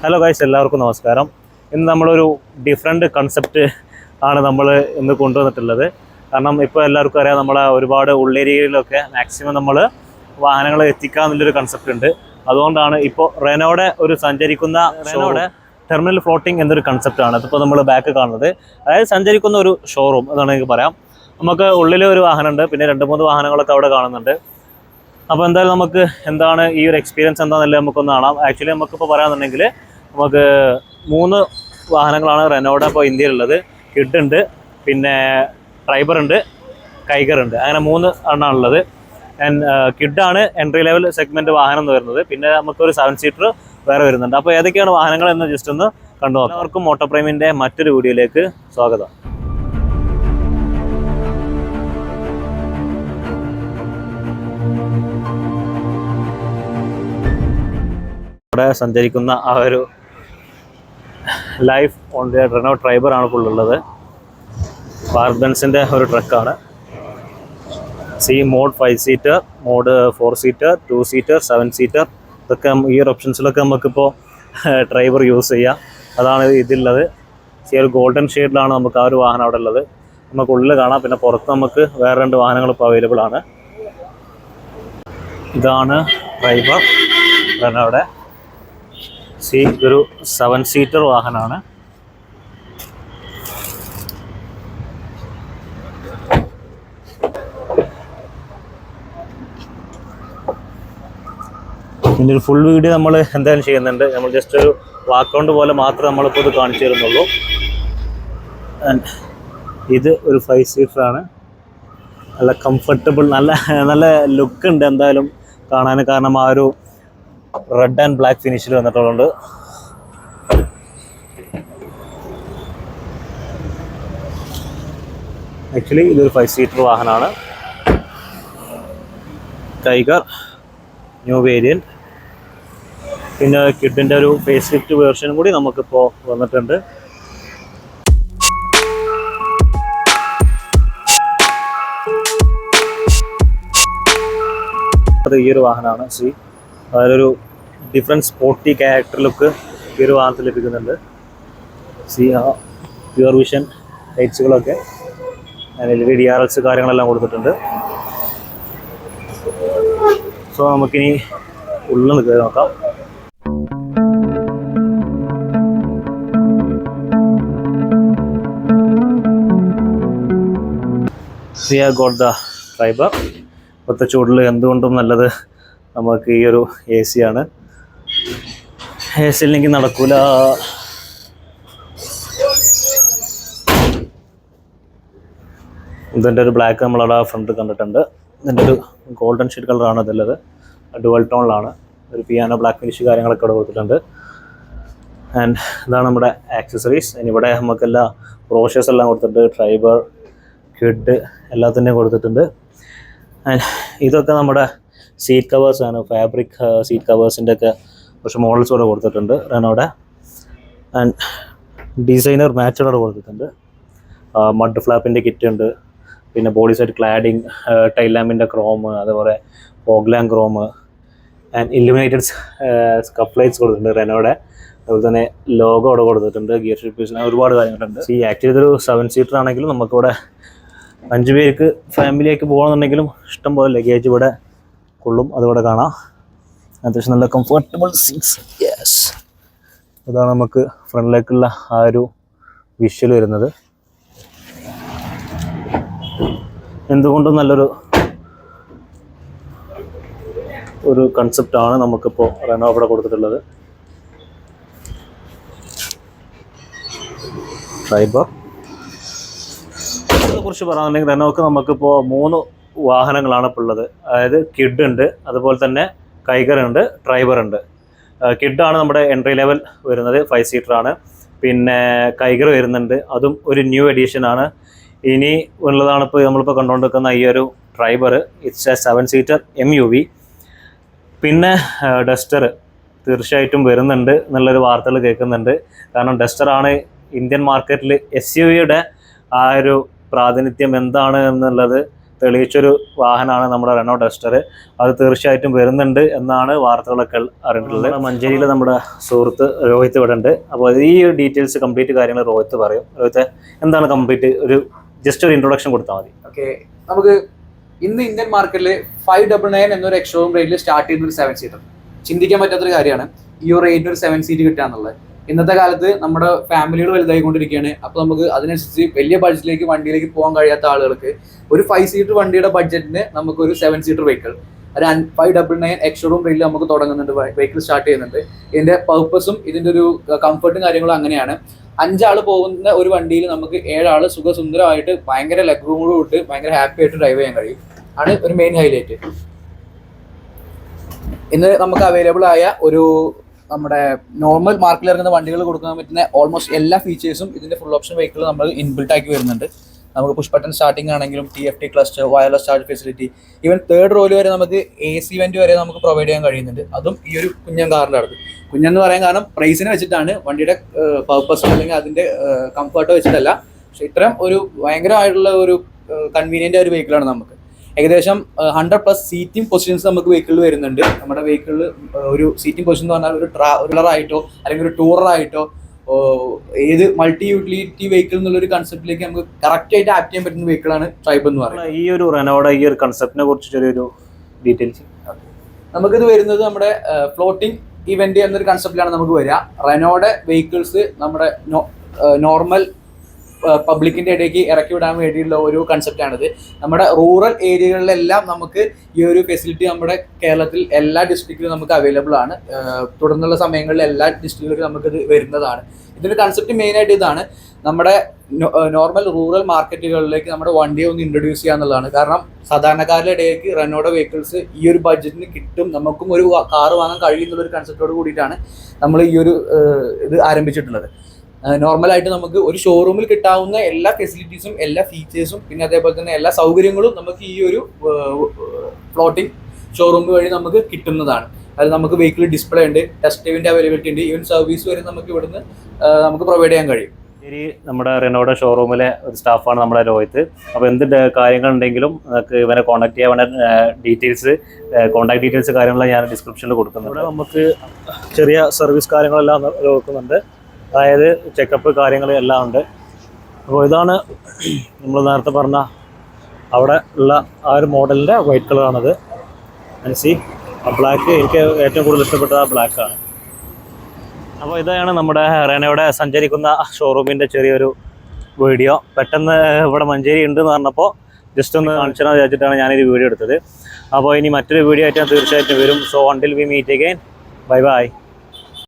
Hello guys, എല്ലാവർക്കും നമസ്കാരം. ഇന്ന് നമ്മളൊരു ഡിഫറെൻറ്റ് കൺസെപ്റ്റ് ആണ് നമ്മൾ ഇന്ന് കൊണ്ടുവന്നിട്ടുള്ളത്. കാരണം ഇപ്പോൾ എല്ലാവർക്കും അറിയാം, നമ്മളെ ഒരുപാട് ഉള്ളേരിയയിലൊക്കെ മാക്സിമം നമ്മൾ വാഹനങ്ങൾ എത്തിക്കുക എന്നുള്ളൊരു കൺസെപ്റ്റ് ഉണ്ട്. അതുകൊണ്ടാണ് ഇപ്പോൾ റെനോയുടെ ഒരു സഞ്ചരിക്കുന്ന റെനോയുടെ ടെർമിനൽ ഫ്ലോട്ടിംഗ് എന്നൊരു കൺസെപ്റ്റാണ് അതിപ്പോൾ നമ്മൾ ബാക്ക് കാണുന്നത്. അതായത് സഞ്ചരിക്കുന്ന ഒരു ഷോറൂം എന്നാണ് എനിക്ക് പറയാം. നമുക്ക് ഉള്ളിൽ ഒരു വാഹനമുണ്ട്, പിന്നെ 2-3 വാഹനങ്ങളൊക്കെ അവിടെ കാണുന്നുണ്ട്. അപ്പോൾ എന്തായാലും നമുക്ക് എന്താണ് ഈ ഒരു എക്സ്പീരിയൻസ് എന്താണെന്നല്ലേ നമുക്കൊന്ന് കാണാം. ആക്ച്വലി നമുക്കിപ്പോൾ പറയാമെന്നുണ്ടെങ്കിൽ നമുക്ക് 3 വാഹനങ്ങളാണ് റെനോയുടെ ഇപ്പോൾ ഇന്ത്യയിലുള്ളത്. കിഡ് ഉണ്ട്, പിന്നെ ട്രൈബർ ഉണ്ട്, കൈഗർ ഉണ്ട്. അങ്ങനെ 3 എണ്ണമാണുള്ളത്. ആൻഡ് കിഡാണ് എൻട്രി ലെവൽ സെഗ്മെൻറ്റ് വാഹനം എന്ന് വരുന്നത്. പിന്നെ നമുക്കൊരു 7 സീറ്റർ വേറെ വരുന്നുണ്ട്. അപ്പോൾ ഏതൊക്കെയാണ് വാഹനങ്ങൾ എന്ന് ജസ്റ്റ് ഒന്ന് കണ്ടു നോക്കാം. എല്ലാവർക്കും മോട്ടോ പ്രൈമിൻ്റെ മറ്റൊരു വീഡിയോയിലേക്ക് സ്വാഗതം. ഇവിടെ സഞ്ചരിക്കുന്ന ആ ഒരു life on the Renault Triber ആണ് ഫുള്ളുള്ളത്. ബെൻസിൻ്റെ ഒരു ട്രക്കാണ്. Mode 5 seater, mode 4 seater, 2 seater, 7 seater, ഇതൊക്കെ ഈ ഒരു ഓപ്ഷൻസിലൊക്കെ നമുക്കിപ്പോൾ ട്രൈബർ യൂസ് ചെയ്യാം. അതാണ് ഇതിലുള്ളത്. ഒരു ഗോൾഡൻ ഷെയ്ഡിലാണ് നമുക്ക് ആ ഒരു വാഹനം അവിടെ ഉള്ളത്. നമുക്ക് ഉള്ളിൽ കാണാം. പിന്നെ പുറത്ത് നമുക്ക് വേറെ 2 വാഹനങ്ങൾ ഇപ്പോൾ അവൈലബിൾ ആണ്. ഇതാണ് ട്രൈബർ റെനോയുടെ. ഇതൊരു 7 സീറ്റർ വാഹനമാണ്. ഇതിൻ്റെ ഒരു ഫുൾ വീഡിയോ നമ്മൾ എന്തായാലും ചെയ്യുന്നുണ്ട്. നമ്മൾ ജസ്റ്റ് ഒരു വാക്കൗണ്ട് പോലെ മാത്രമേ നമ്മളിപ്പോൾ ഇത് കാണിച്ചു തരുന്നുള്ളൂ. ഇത് ഒരു 5 സീറ്ററാണ്. നല്ല കംഫർട്ടബിൾ, നല്ല ലുക്ക് ഉണ്ട് എന്തായാലും കാണാൻ. കാരണം ആ ഒരു റെഡ് ആൻഡ് ബ്ലാക്ക് ഫിനിഷിൽ വന്നിട്ടുള്ളത്. ആക്ച്വലി ഇതൊരു 5 സീറ്റർ വാഹനമാണ്. Tiger new variant. പിന്നെ കിഡിൻ്റെ ഒരു ഫേസ് ലിഫ്റ്റ് വേർഷൻ കൂടി നമുക്കിപ്പോൾ വന്നിട്ടുണ്ട്. അത് ഈ ഒരു വാഹനമാണ്. അതിലൊരു ഡിഫറെൻറ്റ് സ്പോർട്ടി ക്യാരക്ടർ ലുക്ക് ഈ ഒരു വാഹനത്തിൽ ലഭിക്കുന്നുണ്ട്. പ്യുവർ വിഷൻ ലൈറ്റ്സുകളൊക്കെ LED DRLs കാര്യങ്ങളെല്ലാം കൊടുത്തിട്ടുണ്ട്. സോ നമുക്കിനി ഉള്ളിൽ നിന്ന് കയറി നോക്കാം. Got the tribal. ഇപ്പോഴത്തെ ചൂടിൽ എന്തുകൊണ്ടും നല്ലത് നമുക്ക് ഈ ഒരു AC ആണ്. AC ഇല്ലെങ്കിൽ നടക്കൂല. ഇതിൻ്റെ ഒരു ബ്ലാക്ക് നമ്മളവിടെ ഫ്രണ്ട് കണ്ടിട്ടുണ്ട്. ഇതിൻ്റെ ഒരു ഗോൾഡൻ ഷെയ്ഡ് കളറാണ് ഇതുള്ളത്. ഡുവൽ ടോണിലാണ്. ഒരു പിയാനോ ബ്ലാക്ക് ഫിനിഷ് കാര്യങ്ങളൊക്കെ ഇവിടെ കൊടുത്തിട്ടുണ്ട്. ആൻഡ് ഇതാണ് നമ്മുടെ ആക്സസറീസ്. ഇവിടെ നമുക്കെല്ലാം ബ്രോഷേഴ്സ് എല്ലാം കൊടുത്തിട്ടുണ്ട്. ട്രൈബർ, കിഡ് എല്ലാത്തിൻ്റെയും കൊടുത്തിട്ടുണ്ട്. ആൻഡ് ഇതൊക്കെ നമ്മുടെ സീറ്റ് കവേഴ്സാണ്. ഫാബ്രിക് സീറ്റ് കവേഴ്സിൻ്റെ ഒക്കെ കുറച്ച് മോഡൽസ് കൂടെ കൊടുത്തിട്ടുണ്ട് റെനോയുടെ. ആൻഡ് ഡിസൈനർ മാച്ചോടെ കൊടുത്തിട്ടുണ്ട്. മഡ് ഫ്ലാപ്പിൻ്റെ കിറ്റ് ഉണ്ട്. പിന്നെ ബോഡി സൈഡ് ക്ലാഡിങ്, ടൈൽ ലാമ്പിൻ്റെ ക്രോം, അതുപോലെ fog lamp chrome, and illuminated scuff lights കൊടുത്തിട്ടുണ്ട് റെനോയുടെ. അതുപോലെ തന്നെ ലോഗോ അവിടെ കൊടുത്തിട്ടുണ്ട്. ഗിയർ ഷിപ്സ്, ഒരുപാട് കാര്യങ്ങളുണ്ട്. ആക്ച്വലി ഇതൊരു 7 സീറ്റർ ആണെങ്കിലും നമുക്കിവിടെ 5 പേർക്ക് ഫാമിലിയൊക്കെ പോകണമെന്നുണ്ടെങ്കിലും ഇഷ്ടം പോലെ ലഗേജ് ഇവിടെ കൊള്ളും. അതിവിടെ കാണാം. അത്യാവശ്യം നല്ല കംഫർട്ടബിൾ സീറ്റ്സ്. യെസ്, ഇതാണ് നമുക്ക് ഫ്രണ്ടിലേക്കുള്ള ആ ഒരു വിഷ്വൽ വരുന്നത്. എന്തുകൊണ്ടും നല്ലൊരു കൺസെപ്റ്റാണ് നമുക്കിപ്പോൾ റെനോ ഇവിടെ കൊടുത്തിട്ടുള്ളത്. ട്രൈബർ കുറിച്ച് പറയുകയാണെങ്കിൽ റെനോക്ക് നമുക്കിപ്പോൾ 3 വാഹനങ്ങളാണ് ഇപ്പോൾ ഉള്ളത്. അതായത് കിഡ് ഉണ്ട്, അതുപോലെ തന്നെ കൈഗർ ഉണ്ട്, ട്രൈബർ ഉണ്ട്. കിഡാണ് നമ്മുടെ എൻട്രി ലെവൽ വരുന്നത്, 5 സീറ്ററാണ്. പിന്നെ കൈഗർ വരുന്നുണ്ട്, അതും ഒരു ന്യൂ എഡീഷനാണ്. ഇനി ഉള്ളതാണ് ഇപ്പോൾ നമ്മളിപ്പോൾ കണ്ടുകൊണ്ടിരിക്കുന്ന ഈ ഒരു tribal. It's A 7 seater MUV. പിന്നെ ഡസ്റ്റർ തീർച്ചയായിട്ടും വരുന്നുണ്ട് എന്നുള്ളൊരു വാർത്തകൾ കേൾക്കുന്നുണ്ട്. കാരണം ഡസ്റ്ററാണ് ഇന്ത്യൻ മാർക്കറ്റിൽ SUV-യുടെ ആ ഒരു പ്രാതിനിധ്യം എന്താണ് എന്നുള്ളത് തെളിയിച്ചൊരു വാഹനമാണ് നമ്മുടെ റെനോ ഡസ്റ്റർ. അത് തീർച്ചയായിട്ടും വരുന്നുണ്ട് എന്നാണ് വാർത്തകളൊക്കെ അറിഞ്ഞിട്ടുള്ളത്. മഞ്ചേരിയിൽ നമ്മുടെ സുഹൃത്ത് രോഹിത് ഇവിടെ ഉണ്ട്. അപ്പോൾ ഈ ഡീറ്റെയിൽസ് കംപ്ലീറ്റ് കാര്യങ്ങൾ രോഹിത് പറയും. രോഹിത്, എന്താണ് കംപ്ലീറ്റ് ഒരു ജസ്റ്റ് ഒരു ഇൻട്രൊഡക്ഷൻ കൊടുത്താൽ മതി. ഓക്കെ, നമുക്ക് ഇന്ന് ഇന്ത്യൻ മാർക്കറ്റിൽ 599 എന്നൊരു എക്സ്ഷോറൂം റേറ്റിൽ സ്റ്റാർട്ട് ചെയ്യുന്ന ഒരു 7 സീറ്റർ ചിന്തിക്കാൻ പറ്റാത്തൊരു കാര്യമാണ് ഈ ഒരു റേറ്റിന് ഒരു 7 സീറ്റ് കിട്ടുക എന്നുള്ളത്. ഇന്നത്തെ കാലത്ത് നമ്മുടെ ഫാമിലികൾ വലുതായിക്കൊണ്ടിരിക്കുകയാണ്. അപ്പോൾ നമുക്ക് അതിനനുസരിച്ച് വലിയ ബഡ്ജറ്റിലേക്ക് വണ്ടിയിലേക്ക് പോകാൻ കഴിയാത്ത ആളുകൾക്ക് ഒരു 5 സീറ്റർ വണ്ടിയുടെ ബഡ്ജറ്റിന് നമുക്കൊരു 7 സീറ്റർ വെഹിക്കിൾ ഒരു 599 എക്സ്ഷോറൂം റേറ്റിൽ നമുക്ക് തുടങ്ങുന്നുണ്ട്, വെഹിക്കിൾ സ്റ്റാർട്ട് ചെയ്യുന്നുണ്ട്. ഇതിന്റെ പർപ്പസും ഇതിന്റെ ഒരു കംഫർട്ടും കാര്യങ്ങളും അങ്ങനെയാണ്. 5 ആള് പോകുന്ന ഒരു വണ്ടിയിൽ നമുക്ക് 7 ആള് സുഖസുന്ദരമായിട്ട് ഭയങ്കര ലെഗ് റൂമോട് വിട്ട് ഭയങ്കര ഹാപ്പി ആയിട്ട് ഡ്രൈവ് ചെയ്യാൻ കഴിയും, ആണ് ഒരു മെയിൻ ഹൈലൈറ്റ്. ഇന്ന് നമുക്ക് അവൈലബിൾ ആയ ഒരു നമ്മുടെ നോർമൽ മാർക്കറ്റിൽ ഇറങ്ങുന്ന വണ്ടികൾ കൊടുക്കാൻ പറ്റുന്ന ഓൾമോസ്റ്റ് എല്ലാ ഫീച്ചേഴ്സും ഇതിന്റെ ഫുൾ ഓപ്ഷൻ വെഹിക്കിൾ നമ്മൾ ഇൻബിൽട്ട് ആക്കി വരുന്നുണ്ട്. നമുക്ക് പുഷ് ബട്ടൺ സ്റ്റാർട്ടിംഗ് ആണെങ്കിലും TFT cluster, wireless charge facility, even 3rd റോയിൽ വരെ നമുക്ക് AC വെന്റ് വരെ നമുക്ക് പ്രൊവൈഡ് ചെയ്യാൻ കഴിയുന്നുണ്ട്. അതും ഈ ഒരു കുഞ്ഞൻ കാറിൻ്റെ അടുത്ത്. കുഞ്ഞെന്ന് പറയാൻ കാരണം പ്രൈസിനെ വെച്ചിട്ടാണ്, വണ്ടിയുടെ പർപ്പസ് അല്ലെങ്കിൽ അതിന്റെ കംഫർട്ട് വെച്ചിട്ടല്ല. പക്ഷെ ഇത്രയും ഒരു ഭയങ്കരമായിട്ടുള്ള ഒരു കൺവീനിയന്റ് ഒരു വെഹിക്കിളാണ് നമുക്ക്. ഏകദേശം 100+ സീറ്റിംഗ് പൊസിഷൻസ് നമുക്ക് വെഹിക്കിളിൽ വരുന്നുണ്ട്. നമ്മുടെ വെഹിക്കിളിൽ ഒരു സീറ്റിംഗ് പൊസിഷൻ എന്ന് പറഞ്ഞാൽ ഒരു ട്രാവലറായിട്ടോ അല്ലെങ്കിൽ ഒരു ടൂററായിട്ടോ ഏത് മൾട്ടി യൂട്ടിലിറ്റി വെഹിക്കിൾ എന്നുള്ളൊരു കൺസെപ്റ്റിലേക്ക് നമുക്ക് കറക്റ്റ് ആയിട്ട് ആക്ട് ചെയ്യാൻ പറ്റുന്ന വെഹിക്കിളാണ് ട്രൈബ് എന്ന് പറയുന്നത്. ഈ ഒരു റെനോയുടെ ഈ ഒരു കൺസെപ്റ്റിനെ കുറിച്ച് ചെറിയൊരു ഡീറ്റെയിൽസ്. നമുക്കിത് വരുന്നത് നമ്മുടെ ഫ്ലോട്ടിംഗ് ഇവന്റ് എന്നൊരു കൺസെപ്റ്റിലാണ് നമുക്ക് വരിക. റെനോയുടെ വെഹിക്കിൾസ് നമ്മുടെ നോർമൽ പബ്ലിക്കിന്റെ ഇടയ്ക്ക് ഇറക്കി വിടാൻ വേണ്ടിയുള്ള ഒരു കൺസെപ്റ്റാണിത്. നമ്മുടെ റൂറൽ ഏരിയകളിലെല്ലാം നമുക്ക് ഈ ഒരു ഫെസിലിറ്റി നമ്മുടെ കേരളത്തിൽ എല്ലാ ഡിസ്ട്രിക്റ്റിലും നമുക്ക് അവൈലബിൾ ആണ്. തുടർന്നുള്ള സമയങ്ങളിൽ എല്ലാ ഡിസ്ട്രിക്റ്റിലും നമുക്കിത് വരുന്നതാണ്. ഇതിന്റെ കൺസെപ്റ്റ് മെയിൻ ആയിട്ട് ഇതാണ്, നമ്മുടെ നോർമൽ റൂറൽ മാർക്കറ്റുകളിലേക്ക് നമ്മുടെ വണ്ടിയെ ഒന്ന് ഇൻട്രൊഡ്യൂസ് ചെയ്യുക എന്നുള്ളതാണ്. കാരണം സാധാരണക്കാരുടെ ഇടയ്ക്ക് റെനോയുടെ വെഹിക്കിൾസ് ഈ ഒരു ബഡ്ജറ്റിന് കിട്ടും, നമുക്കും ഒരു കാറ് വാങ്ങാൻ കഴിയുന്നുള്ള ഒരു കൺസെപ്റ്റോട് കൂടിയിട്ടാണ് നമ്മൾ ഈ ഒരു ഇത് ആരംഭിച്ചിട്ടുള്ളത്. നോർമലായിട്ട് നമുക്ക് ഒരു ഷോറൂമിൽ കിട്ടാവുന്ന എല്ലാ ഫെസിലിറ്റീസും എല്ലാ ഫീച്ചേഴ്സും പിന്നെ അതേപോലെ തന്നെ എല്ലാ സൗകര്യങ്ങളും നമുക്ക് ഈ ഒരു ഫ്ലോട്ടിംഗ് ഷോറൂം വഴി നമുക്ക് കിട്ടുന്നതാണ്. അത് നമുക്ക് വെഹിക്കിൾ ഡിസ്പ്ലേ ഉണ്ട്, ടെസ്റ്റ് ഡ്രൈവിന്റെ അവൈലബിലിറ്റി ഉണ്ട്, ഈവൻ സർവീസ് വരെ നമുക്ക് ഇവിടുന്ന് നമുക്ക് പ്രൊവൈഡ് ചെയ്യാൻ കഴിയും. ശരി, നമ്മുടെ റെനോയുടെ ഷോറൂമിലെ ഒരു സ്റ്റാഫാണ് നമ്മുടെ രോഹിത്. അപ്പോൾ എന്ത് കാര്യങ്ങളുണ്ടെങ്കിലും നമുക്ക് ഇവനെ കോൺടാക്ട് ചെയ്യാൻ വേണ്ട ഡീറ്റെയിൽസ്, കോൺടാക്ട് ഡീറ്റെയിൽസ് കാര്യങ്ങളെല്ലാം ഞാൻ ഡിസ്ക്രിപ്ഷനിൽ കൊടുക്കുന്നുണ്ട്. ഇവിടെ നമുക്ക് ചെറിയ സർവീസ് കാര്യങ്ങളെല്ലാം നോക്കുന്നുണ്ട്, അതായത് ചെക്കപ്പ് കാര്യങ്ങൾ എല്ലാം ഉണ്ട്. അപ്പോൾ ഇതാണ് നമ്മൾ നേരത്തെ പറഞ്ഞ അവിടെ ഉള്ള ആ ഒരു മോഡലിൻ്റെ വൈറ്റ് കളറാണത്. സി ആ ബ്ലാക്ക്, എനിക്ക് ഏറ്റവും കൂടുതൽ ഇഷ്ടപ്പെട്ടത് ആ ബ്ലാക്കാണ്. അപ്പോൾ ഇതാണ് നമ്മുടെ റെനോയുടെ സഞ്ചരിക്കുന്ന ഷോറൂമിൻ്റെ ചെറിയൊരു വീഡിയോ. പെട്ടെന്ന് ഇവിടെ മഞ്ചേരി ഉണ്ടെന്ന് പറഞ്ഞപ്പോൾ ജസ്റ്റ് ഒന്ന് കാണിച്ചാൽ വിചാരിച്ചിട്ടാണ് ഞാനൊരു വീഡിയോ എടുത്തത്. അപ്പോൾ ഇനി മറ്റൊരു വീഡിയോ ആയിട്ട് ഞാൻ തീർച്ചയായിട്ടും വരും. So until we meet again, bye by.